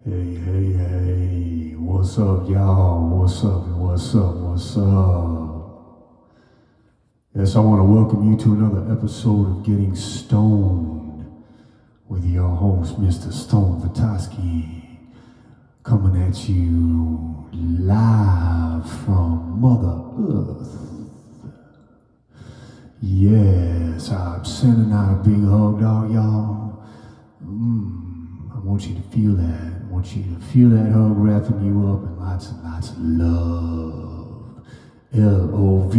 Hey, hey, hey, what's up, y'all? What's up, what's up, what's up? Yes, I want to welcome you to another episode of Getting Stoned with your host, Mr. Stone Vitoski, coming at you live from Mother Earth. Yes, I'm sending out a big hug, dog, y'all. I want you to feel that. I want you to feel that hug wrapping you up and lots and lots of love. Love,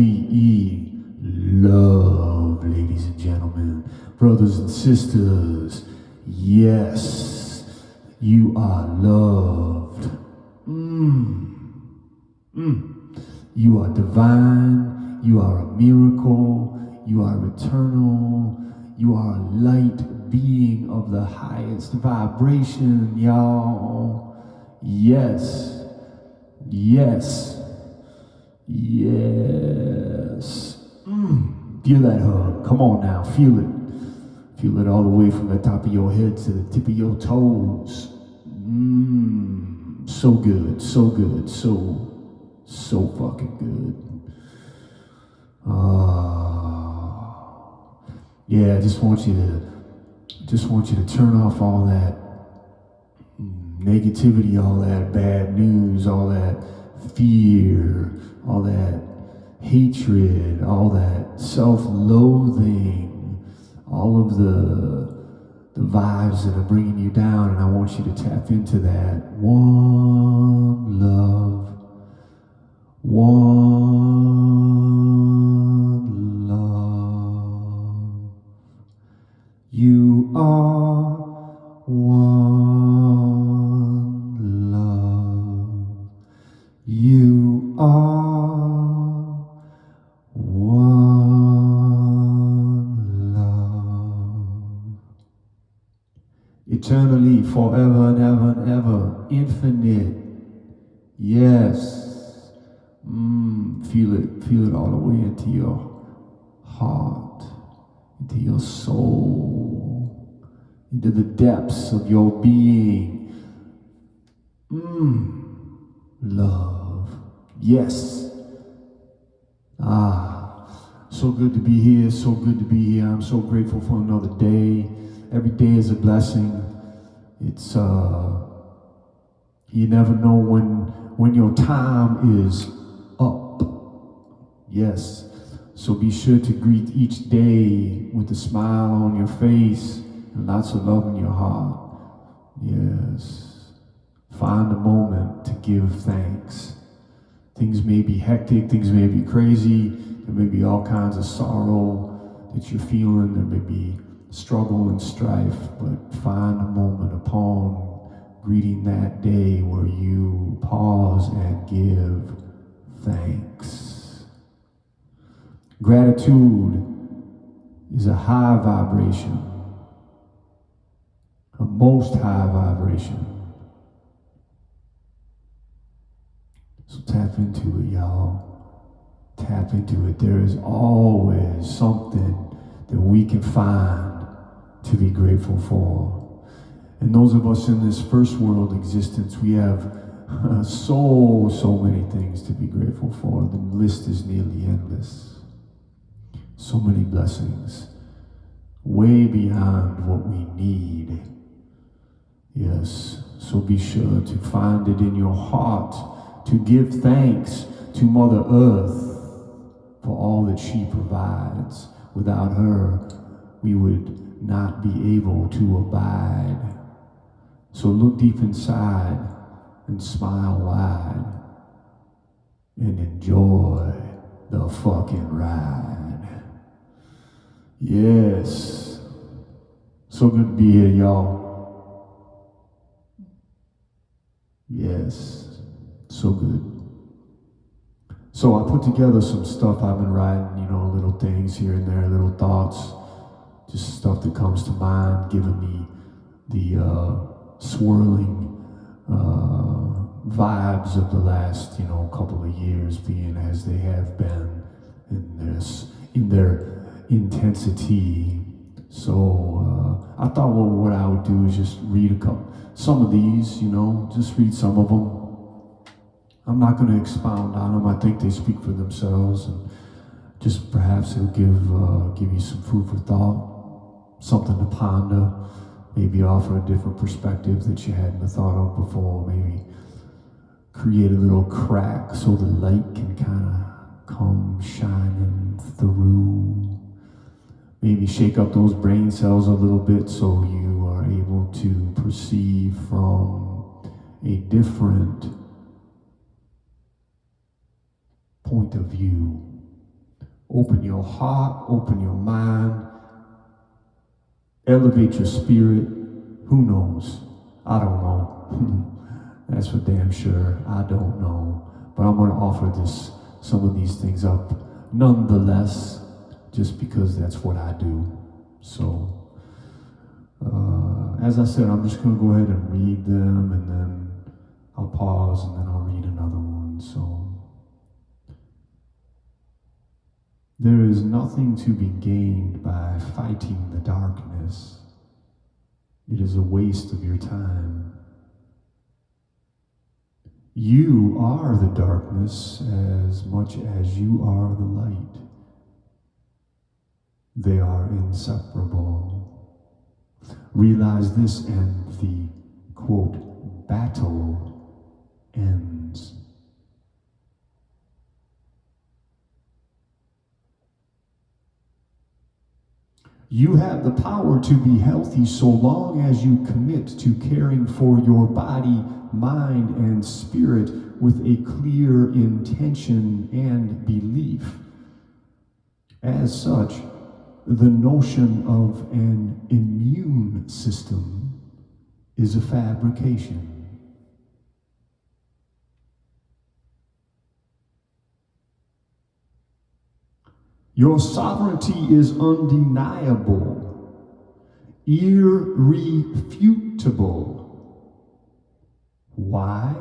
love, ladies and gentlemen, brothers and sisters. Yes, you are loved. You are divine. You are a miracle. You are eternal. You are a light being of the highest vibration, y'all. Yes. Yes. Yes. Feel that hug. Come on now. Feel it. Feel it all the way from the top of your head to the tip of your toes. So good. So good. So fucking good. Yeah, I just want you to turn off all that negativity, all that bad news, all that fear, all that hatred, all that self-loathing, all of the vibes that are bringing you down, and I want you to tap into that one love, one love. You are one love. You are one love. Eternally, forever and ever and ever, infinite. Yes. Feel it all the way into your heart, into your soul, into the depths of your being. Love. Yes. So good to be here, so good to be here. I'm so grateful for another day. Every day is a blessing. It's, you never know when your time is up. Yes. So be sure to greet each day with a smile on your face and lots of love in your heart. Yes. Find a moment to give thanks. Things may be hectic, things may be crazy, there may be all kinds of sorrow that you're feeling, there may be struggle and strife, but find a moment upon greeting that day where you pause and give thanks. Gratitude is a high vibration, a most high vibration. So tap into it, y'all. Tap into it. There is always something that we can find to be grateful for. And those of us in this first world existence, we have so many things to be grateful for. The list is nearly endless. So many blessings, way beyond what we need. Yes, so be sure to find it in your heart to give thanks to Mother Earth for all that she provides. Without her, we would not be able to abide. So look deep inside and smile wide and enjoy the fucking ride. Yes. So good to be here, y'all. Yes. So good. So I put together some stuff I've been writing, little things here and there, little thoughts, just stuff that comes to mind, giving me the swirling vibes of the last, couple of years being as they have been in their intensity So I thought, well, what I would do is just read some of these, just read some of them. I'm not going to expound on them. I think they speak for themselves, and just perhaps it'll give you some food for thought, something to ponder, maybe offer a different perspective that you hadn't thought of before, maybe create a little crack so the light can kind of come shining through. Maybe shake up those brain cells a little bit so you are able to perceive from a different point of view. Open your heart, open your mind, elevate your spirit. Who knows? I don't know. That's for damn sure. I don't know. But I'm going to offer some of these things up nonetheless, just because that's what I do. So, as I said, I'm just going to go ahead and read them, and then I'll pause, and then I'll read another one. So, there is nothing to be gained by fighting the darkness. It is a waste of your time. You are the darkness as much as you are the light. They are inseparable. Realize this, and the, quote, battle ends. You have the power to be healthy so long as you commit to caring for your body, mind, and spirit with a clear intention and belief. As such, the notion of an immune system is a fabrication. Your sovereignty is undeniable, irrefutable. Why?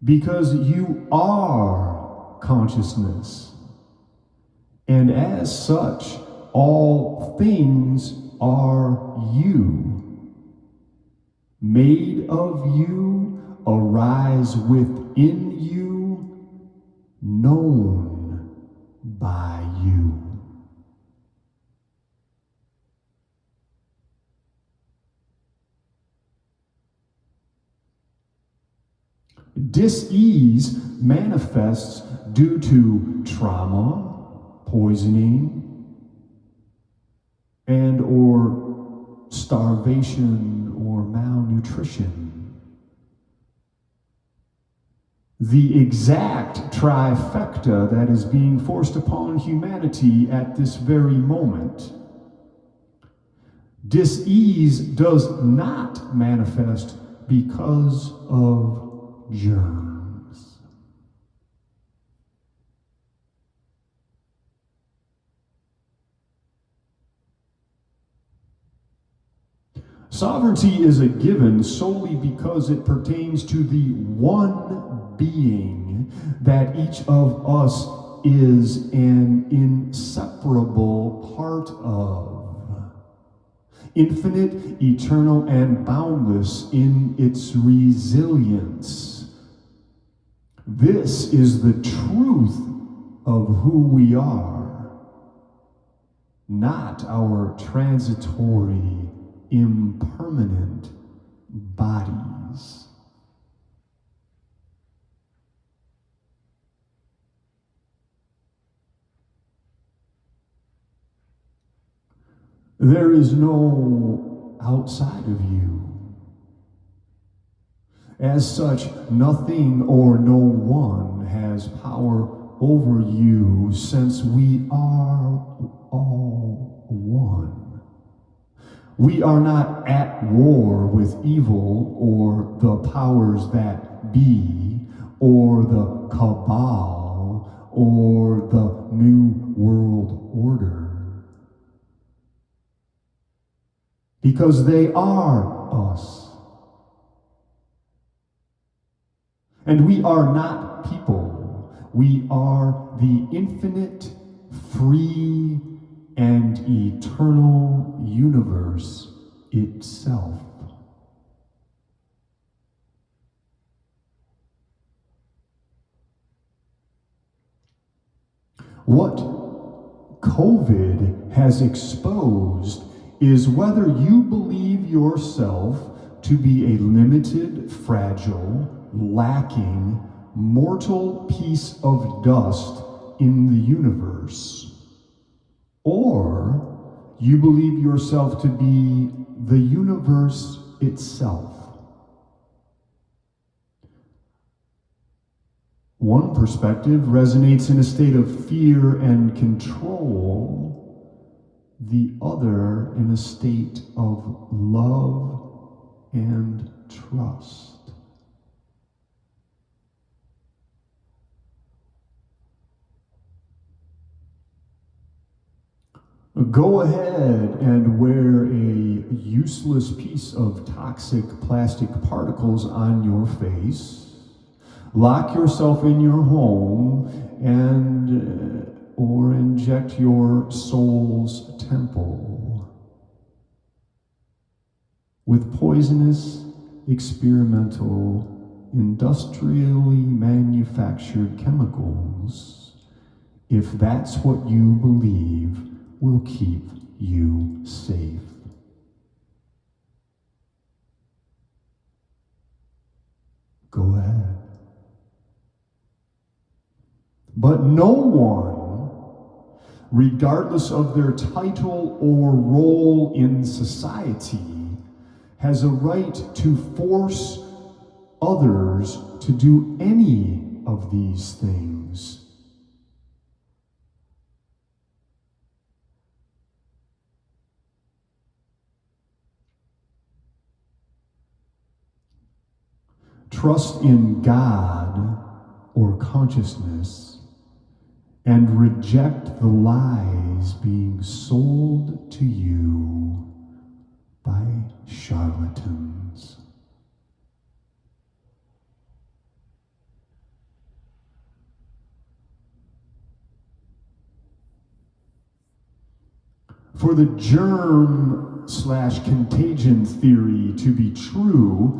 Because you are consciousness, and as such, all things are you. Made of you, arise within you, known by you. Dis-ease manifests due to trauma, poisoning, and or starvation or malnutrition. The exact trifecta that is being forced upon humanity at this very moment. Dis-ease does not manifest because of germs. Sovereignty is a given solely because it pertains to the one being that each of us is an inseparable part of. Infinite, eternal, and boundless in its resilience. This is the truth of who we are, not our transitory, impermanent bodies. There is no outside of you. As such, nothing or no one has power over you, since we are all one. We are not at war with evil or the powers that be, or the cabal, or the New World Order. Because they are us. And we are not people. We are the infinite, free and eternal universe itself. What COVID has exposed is whether you believe yourself to be a limited, fragile, lacking, mortal piece of dust in the universe, or you believe yourself to be the universe itself. One perspective resonates in a state of fear and control, the other in a state of love and trust. Go ahead and wear a useless piece of toxic plastic particles on your face. Lock yourself in your home and or inject your soul's temple with poisonous, experimental, industrially manufactured chemicals, if that's what you believe will keep you safe. Go ahead. But no one, regardless of their title or role in society, has a right to force others to do any of these things. Trust in God or consciousness and reject the lies being sold to you by charlatans. For the germ/contagion theory to be true,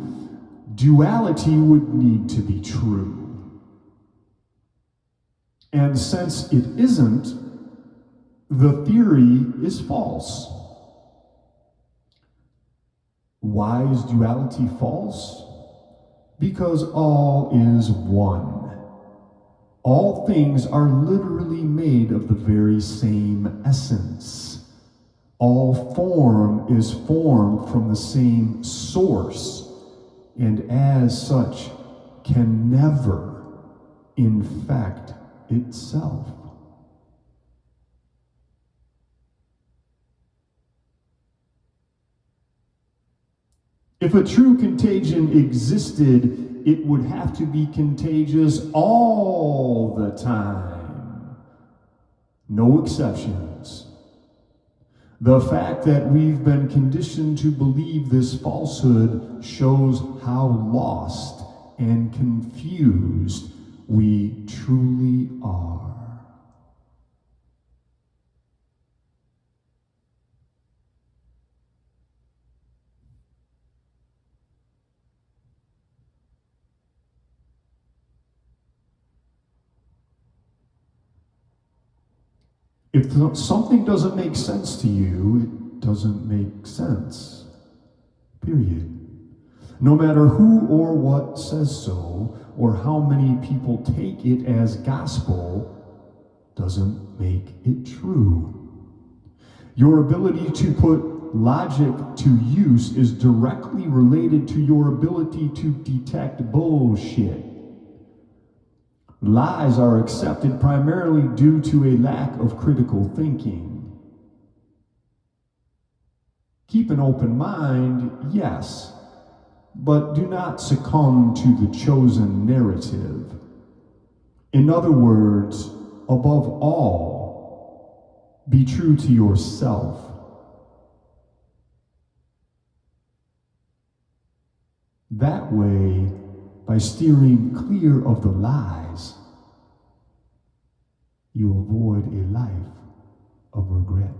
duality would need to be true. And since it isn't, the theory is false. Why is duality false? Because all is one. All things are literally made of the very same essence. All form is formed from the same source, and as such can never infect itself. If a true contagion existed, it would have to be contagious all the time. No exceptions. The fact that we've been conditioned to believe this falsehood shows how lost and confused we truly are. If something doesn't make sense to you, it doesn't make sense. Period. No matter who or what says so, or how many people take it as gospel, doesn't make it true. Your ability to put logic to use is directly related to your ability to detect bullshit. Lies are accepted primarily due to a lack of critical thinking. Keep an open mind, yes, but do not succumb to the chosen narrative. In other words, above all, be true to yourself. That way, by steering clear of the lies, you avoid a life of regret.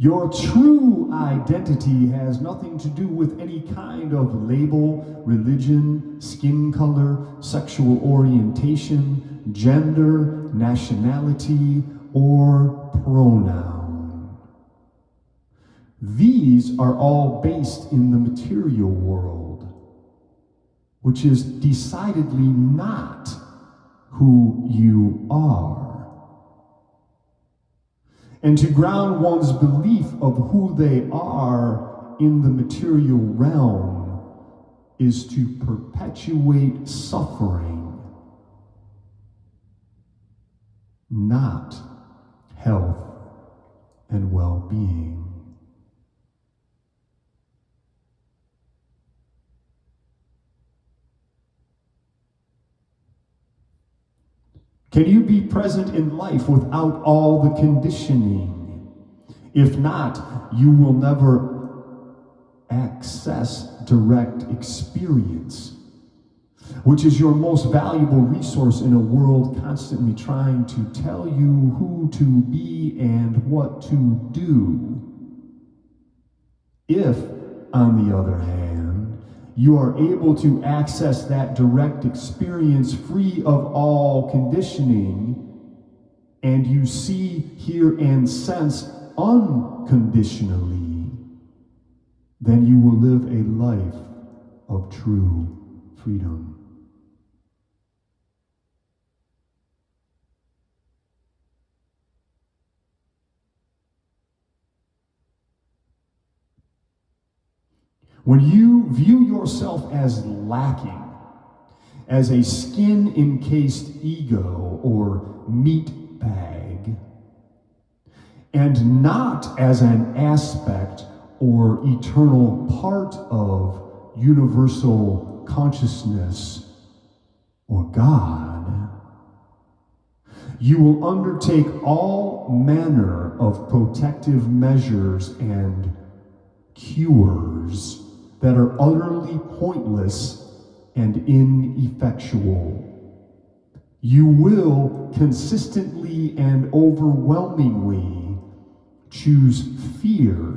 Your true identity has nothing to do with any kind of label, religion, skin color, sexual orientation, gender, nationality, or pronoun. These are all based in the material world, which is decidedly not who you are. And to ground one's belief of who they are in the material realm is to perpetuate suffering, not health and well-being. Can you be present in life without all the conditioning? If not, you will never access direct experience, which is your most valuable resource in a world constantly trying to tell you who to be and what to do. If, on the other hand, you are able to access that direct experience free of all conditioning, and you see, hear, and sense unconditionally, then you will live a life of true freedom. When you view yourself as lacking, as a skin-encased ego or meat bag, and not as an aspect or eternal part of universal consciousness or God, you will undertake all manner of protective measures and cures that are utterly pointless and ineffectual. You will consistently and overwhelmingly choose fear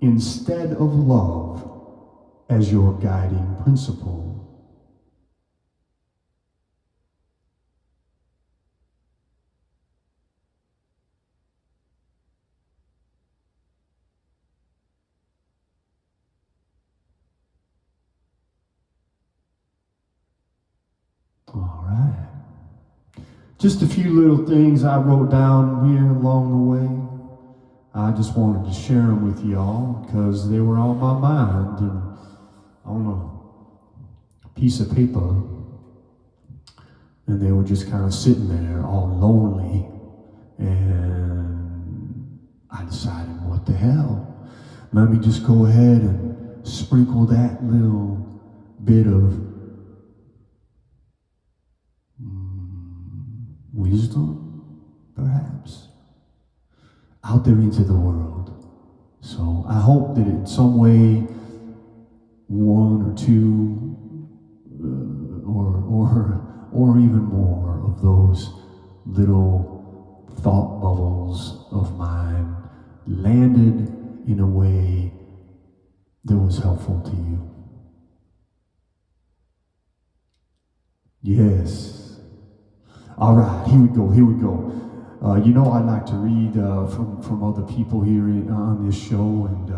instead of love as your guiding principle. All right. Just a few little things I wrote down here along the way. I just wanted to share them with y'all because they were on my mind and on a piece of paper. And they were just kind of sitting there all lonely. And I decided, what the hell? Let me just go ahead and sprinkle that little bit of wisdom, perhaps, out there into the world. So I hope that in some way, one or two, or even more of those little thought bubbles of mine landed in a way that was helpful to you. Yes. All right, here we go. You know I like to read from other people here on this show, and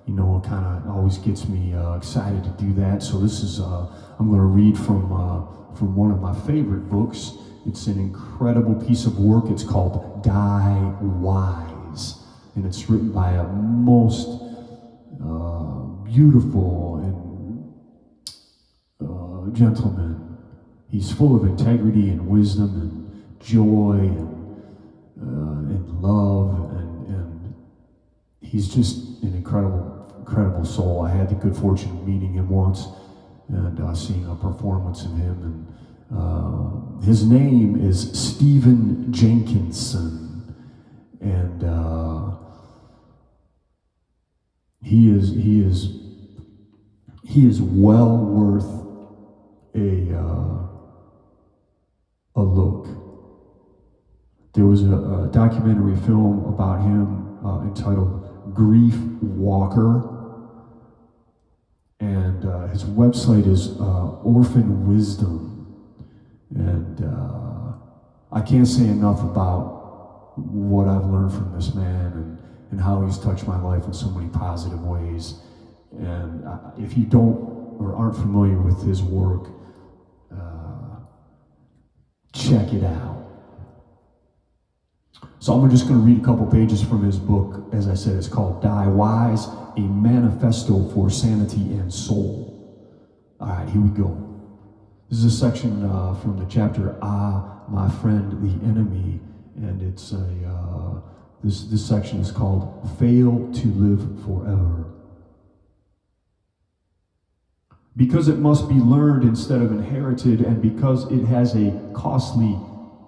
you know, it kind of always gets me excited to do that. So this is, I'm going to read from one of my favorite books. It's an incredible piece of work. It's called Die Wise, and it's written by a most beautiful and gentleman. He's full of integrity and wisdom and joy and love, and he's just an incredible soul. I had the good fortune of meeting him once and seeing a performance of him. And his name is Stephen Jenkinson, and he is well worth a look. There was a documentary film about him entitled Grief Walker. And his website is Orphan Wisdom. And I can't say enough about what I've learned from this man and how he's touched my life in so many positive ways. And if you don't or aren't familiar with his work, check it out. So I'm just going to read a couple pages from his book. As I said, it's called Die Wise, a Manifesto for Sanity and Soul. All right, here we go. This is a section from the chapter, My Friend, the Enemy. And it's this section is called Fail to Live Forever. Because it must be learned instead of inherited, and because it has a costly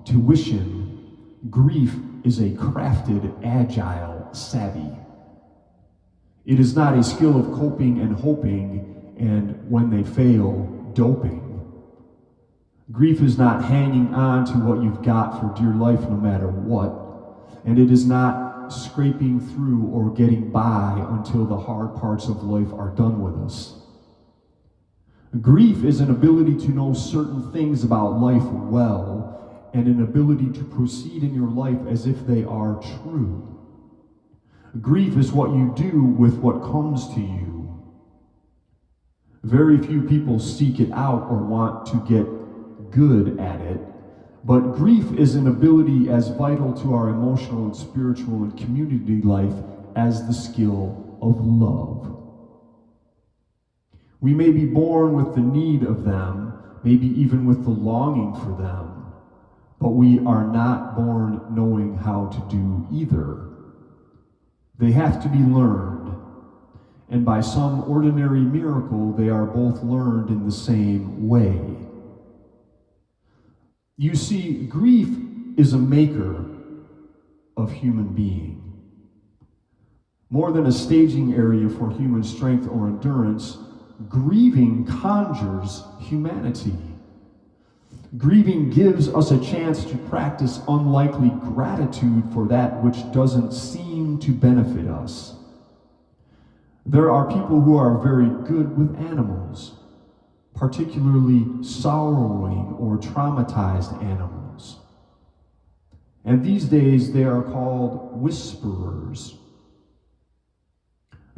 tuition, grief is a crafted, agile savvy. It is not a skill of coping and hoping, and when they fail, doping. Grief is not hanging on to what you've got for dear life no matter what, and it is not scraping through or getting by until the hard parts of life are done with us. Grief is an ability to know certain things about life well, and an ability to proceed in your life as if they are true. Grief is what you do with what comes to you. Very few people seek it out or want to get good at it, but grief is an ability as vital to our emotional and spiritual and community life as the skill of love. We may be born with the need of them, maybe even with the longing for them, but we are not born knowing how to do either. They have to be learned, and by some ordinary miracle, they are both learned in the same way. You see, grief is a maker of human being. More than a staging area for human strength or endurance, grieving conjures humanity. Grieving gives us a chance to practice unlikely gratitude for that which doesn't seem to benefit us. There are people who are very good with animals, particularly sorrowing or traumatized animals. And these days they are called whisperers.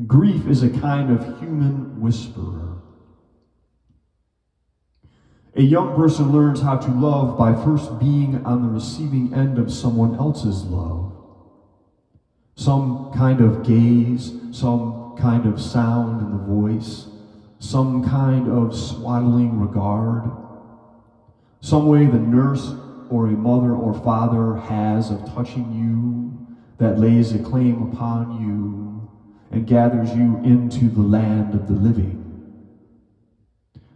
Grief is a kind of human whisperer. A young person learns how to love by first being on the receiving end of someone else's love. Some kind of gaze, some kind of sound in the voice, some kind of swaddling regard, some way the nurse or a mother or father has of touching you that lays a claim upon you and gathers you into the land of the living.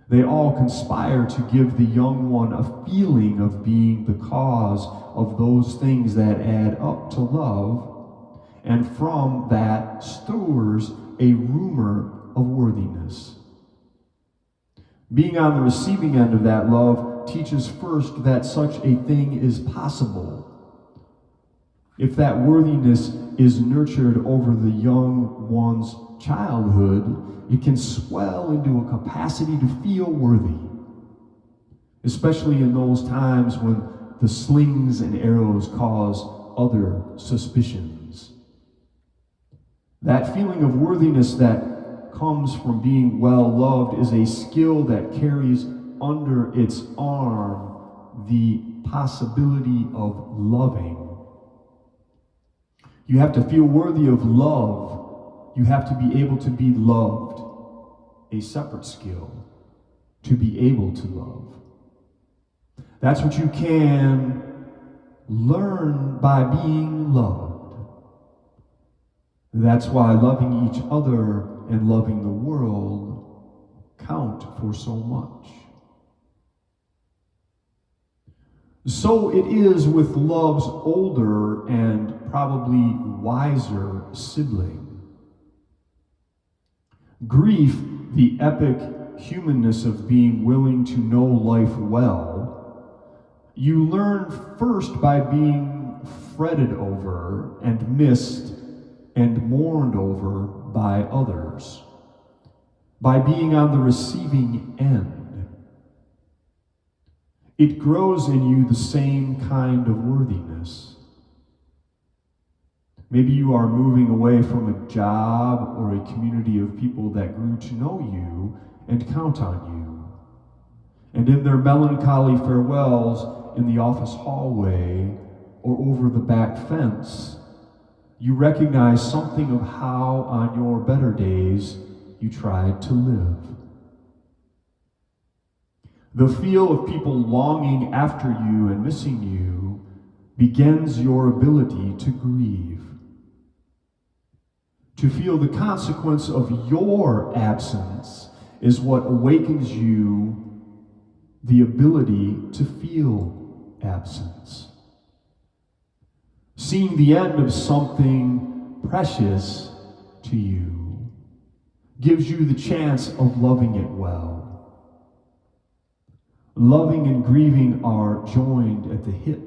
They all conspire to give the young one a feeling of being the cause of those things that add up to love, and from that stirs a rumor of worthiness. Being on the receiving end of that love teaches first that such a thing is possible. If that worthiness is nurtured over the young one's childhood, it can swell into a capacity to feel worthy, especially in those times when the slings and arrows cause other suspicions. That feeling of worthiness that comes from being well loved is a skill that carries under its arm the possibility of loving. You have to feel worthy of love. You have to be able to be loved. A separate skill, to be able to love. That's what you can learn by being loved. That's why loving each other and loving the world count for so much. So it is with love's older and probably wiser sibling. Grief, the epic humanness of being willing to know life well, you learn first by being fretted over and missed and mourned over by others, by being on the receiving end. It grows in you the same kind of worthiness. Maybe you are moving away from a job or a community of people that grew to know you and count on you. And in their melancholy farewells in the office hallway or over the back fence, you recognize something of how on your better days you tried to live. The feel of people longing after you and missing you begins your ability to grieve. To feel the consequence of your absence is what awakens you the ability to feel absence. Seeing the end of something precious to you gives you the chance of loving it well. Loving and grieving are joined at the hip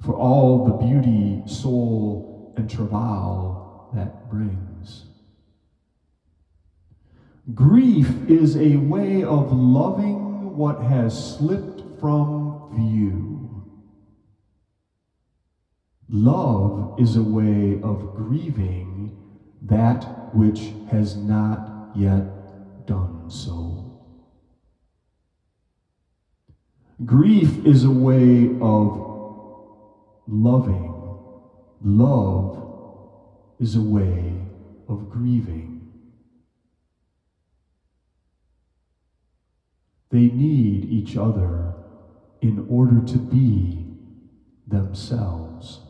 for all the beauty, soul, and travail that brings. Grief is a way of loving what has slipped from view. Love is a way of grieving that which has not yet done so. Grief is a way of loving. Love is a way of grieving. They need each other in order to be themselves.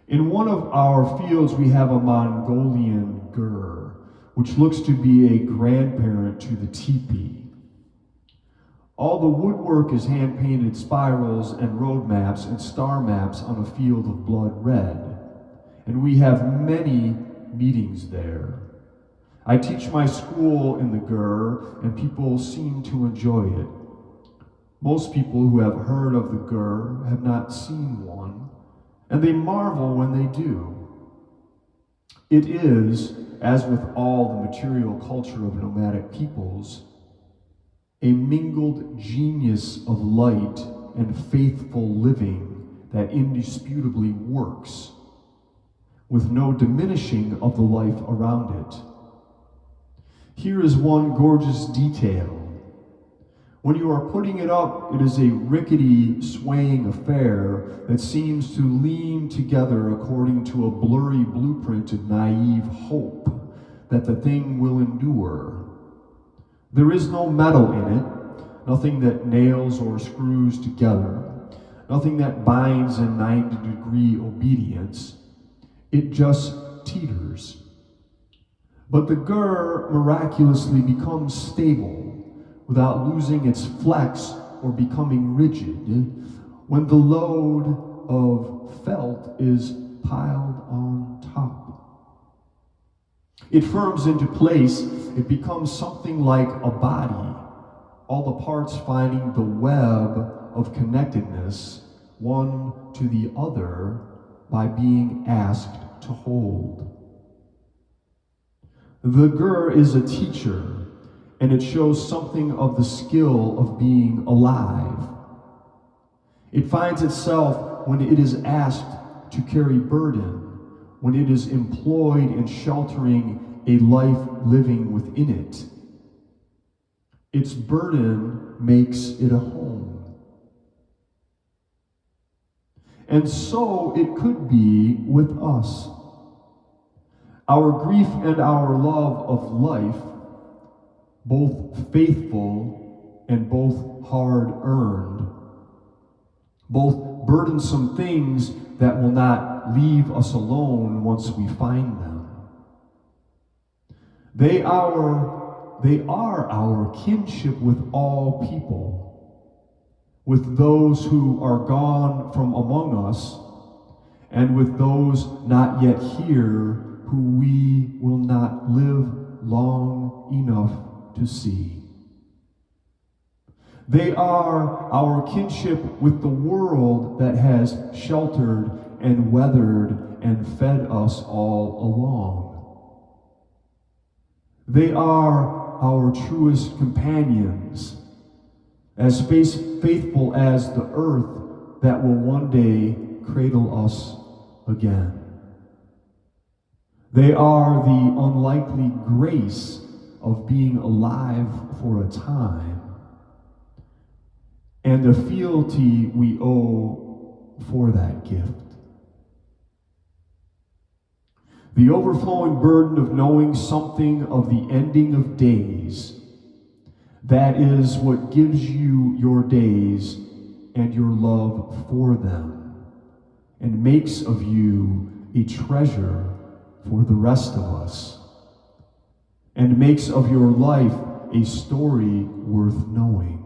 In one of our fields, we have a Mongolian gur, which looks to be a grandparent to the teepee. All the woodwork is hand-painted spirals and road maps and star maps on a field of blood red, and we have many meetings there. I teach my school in the gur, and people seem to enjoy it. Most people who have heard of the gur have not seen one, and they marvel when they do. It is, as with all the material culture of nomadic peoples, a mingled genius of light and faithful living that indisputably works, with no diminishing of the life around it. Here is one gorgeous detail. When you are putting it up, it is a rickety, swaying affair that seems to lean together according to a blurry blueprint of naive hope that the thing will endure. There is no metal in it, nothing that nails or screws together, nothing that binds in 90-degree obedience. It just teeters. But the gur miraculously becomes stable without losing its flex or becoming rigid when the load of felt is piled on top. It firms into place. It becomes something like a body, all the parts finding the web of connectedness, one to the other, by being asked to hold. The gur is a teacher, and it shows something of the skill of being alive. It finds itself when it is asked to carry burden, when it is employed in sheltering a life living within it. Its burden makes it a home. And so it could be with us. Our grief and our love of life, both faithful and both hard-earned, both burdensome things that will not leave us alone once we find them. They are our kinship with all people, with those who are gone from among us, and with those not yet here who we will not live long enough to see. They are our kinship with the world that has sheltered and weathered and fed us all along. They are our truest companions, as faithful as the earth that will one day cradle us again. They are the unlikely grace of being alive for a time, and the fealty we owe for that gift. The overflowing burden of knowing something of the ending of days, that is what gives you your days and your love for them, and makes of you a treasure for the rest of us, and makes of your life a story worth knowing.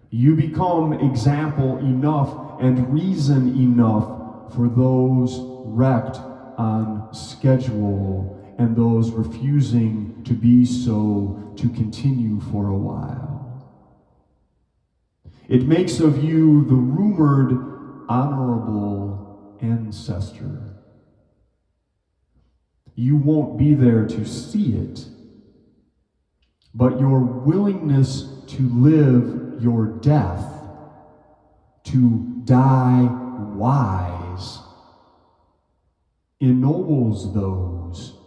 You become example enough and reason enough for those wrecked on schedule and those refusing to be so to continue for a while. It makes of you the rumored honorable ancestor. You won't be there to see it, but your willingness to live your death, to die wise, ennobles those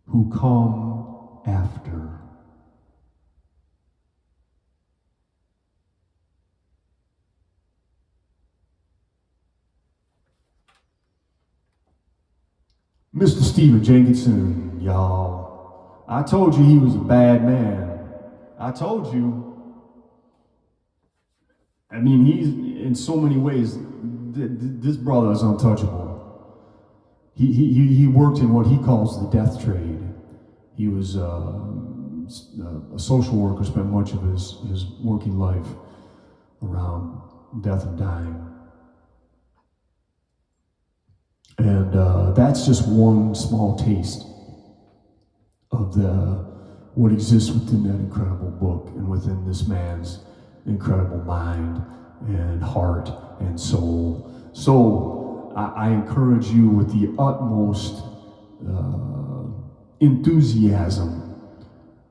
who come after. Mr. Stephen Jenkinson, y'all. I told you he was a bad man. I told you. I mean, he's, in so many ways, this brother is untouchable. He worked in what he calls the death trade. He was a social worker, spent much of his working life around death and dying. And that's just one small taste of what exists within that incredible book and within this man's incredible mind and heart and soul. So I encourage you with the utmost enthusiasm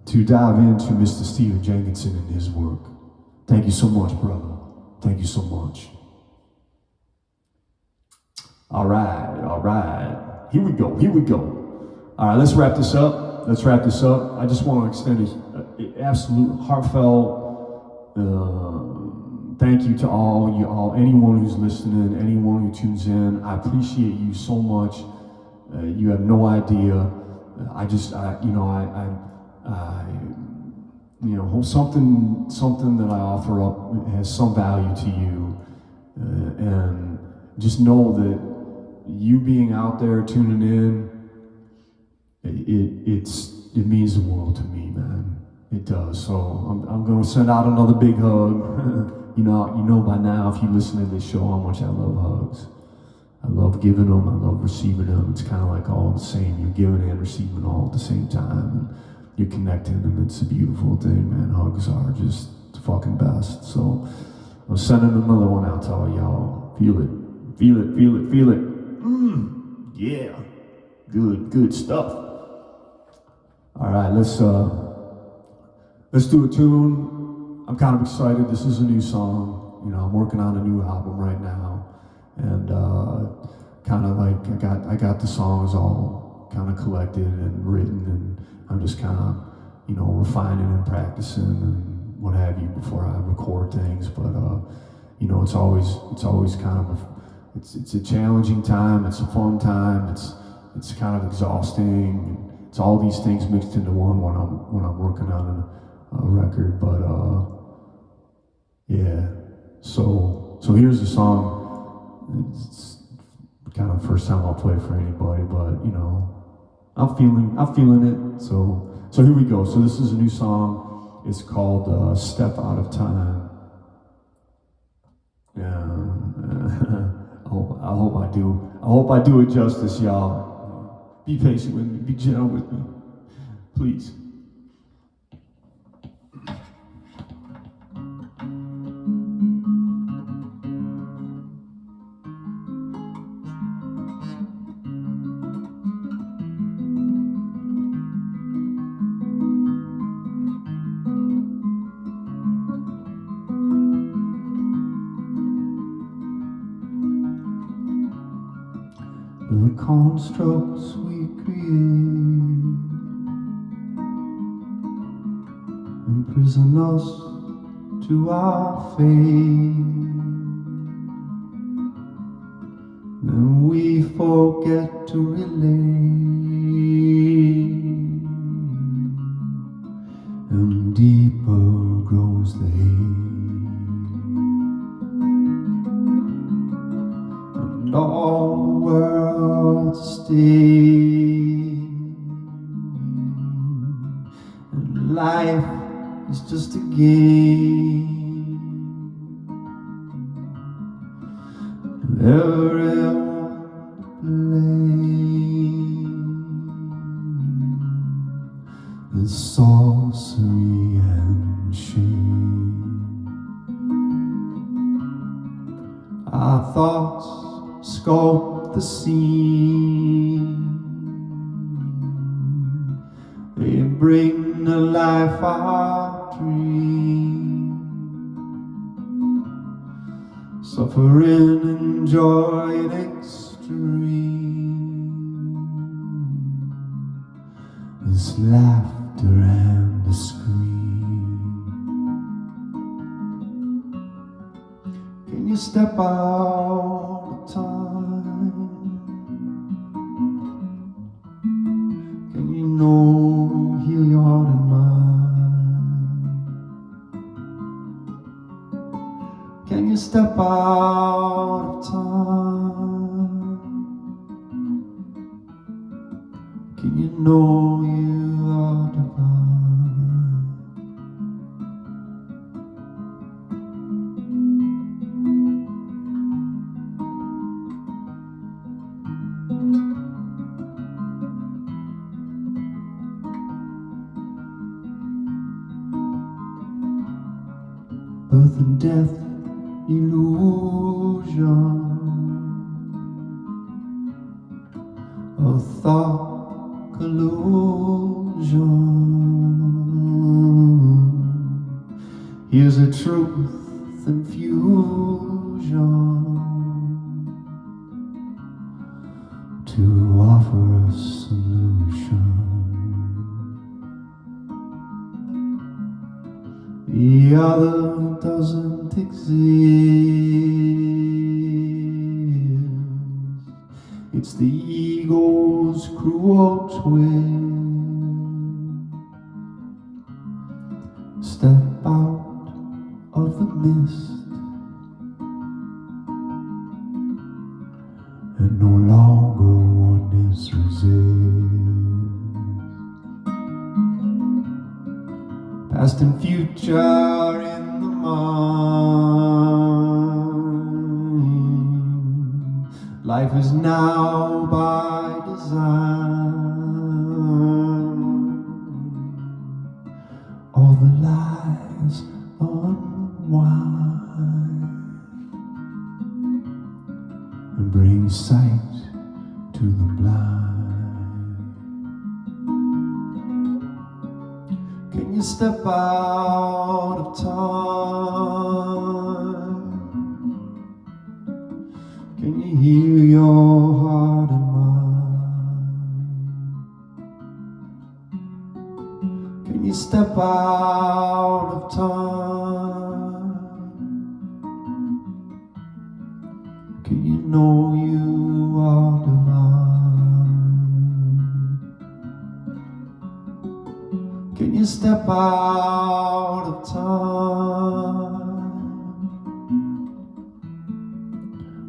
to dive into Mr. Stephen Jenkinson and his work. Thank you so much, brother. Thank you so much. All right. Here we go. All right, let's wrap this up. I just want to extend an absolute heartfelt thank you to all, anyone who's listening, anyone who tunes in. I appreciate you so much. You have no idea. Something that I offer up has some value to you, and just know that you being out there tuning in, it means the world to me, man. It does. So I'm going to send out another big hug. You know by now, if you listen to this show, how much I love hugs. I love giving them. I love receiving them. It's kind of like all the same. You're giving and receiving all at the same time. And you're connecting, and it's a beautiful thing, man. Hugs are just the fucking best. So I'm sending another one out to all y'all. Feel it. Yeah. Good stuff. All right, let's do a tune. I'm kind of excited. This is a new song. I'm working on a new album right now, and kind of like I got the songs all kind of collected and written, and I'm just kind of refining and practicing and what have you before I record things. But it's always kind of it's a challenging time. It's a fun time. It's kind of exhausting. It's all these things mixed into one when I'm working on a record. But yeah. So here's the song. It's kind of the first time I'll play for anybody, but I'm feeling it. So here we go. So this is a new song. It's called "Step Out of Time." Yeah. I hope I do it justice, y'all. Be patient with me. Be gentle with me, please. the constructs we create imprison us to our fate. Then we forget to relate, and deeper grows the hate, and all the world stays, and life is just a game. Everyone play the sorcery and shame. Our thoughts sculpt the scene, they bring to life our dream. Suffering and joy in extreme, there's laughter and a scream. Can you step out of time? Can you heal your heart and mind? Can you step out of time? Can you know you are divine? Birth and death, illusion, a thought collusion. Here's a truth infusion to offer a solution. The other doesn't exist. It's the ego's cruel twist. Step out of the mist, and no longer oneness resist. Past and future in the mind, life is now by design. All the lies unwind and bring sight to the blind. Can you step out of time? Can you hear your heart and mind? Can you step out of time? Can you know you are divine? Can you step out of time?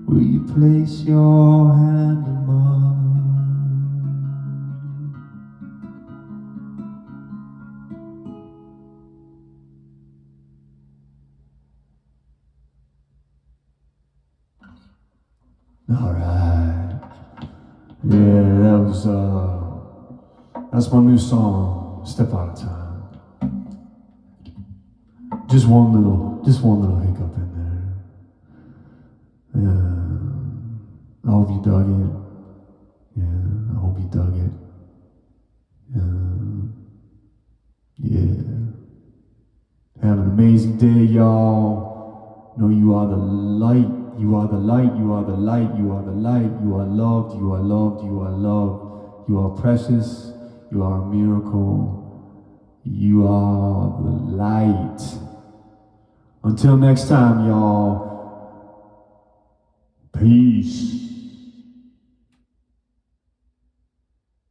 Will you place your hand in mine? All right. Yeah, that's my new song, Step Out of Time. Just one little hiccup in there. Yeah. I hope you dug it. Yeah, I hope you dug it. Yeah. Have an amazing day, y'all. Know you are the light You are the light, you are the light, you are the light, you are loved, you are loved, you are loved. You are precious, you are a miracle, you are the light. Until next time, y'all, peace.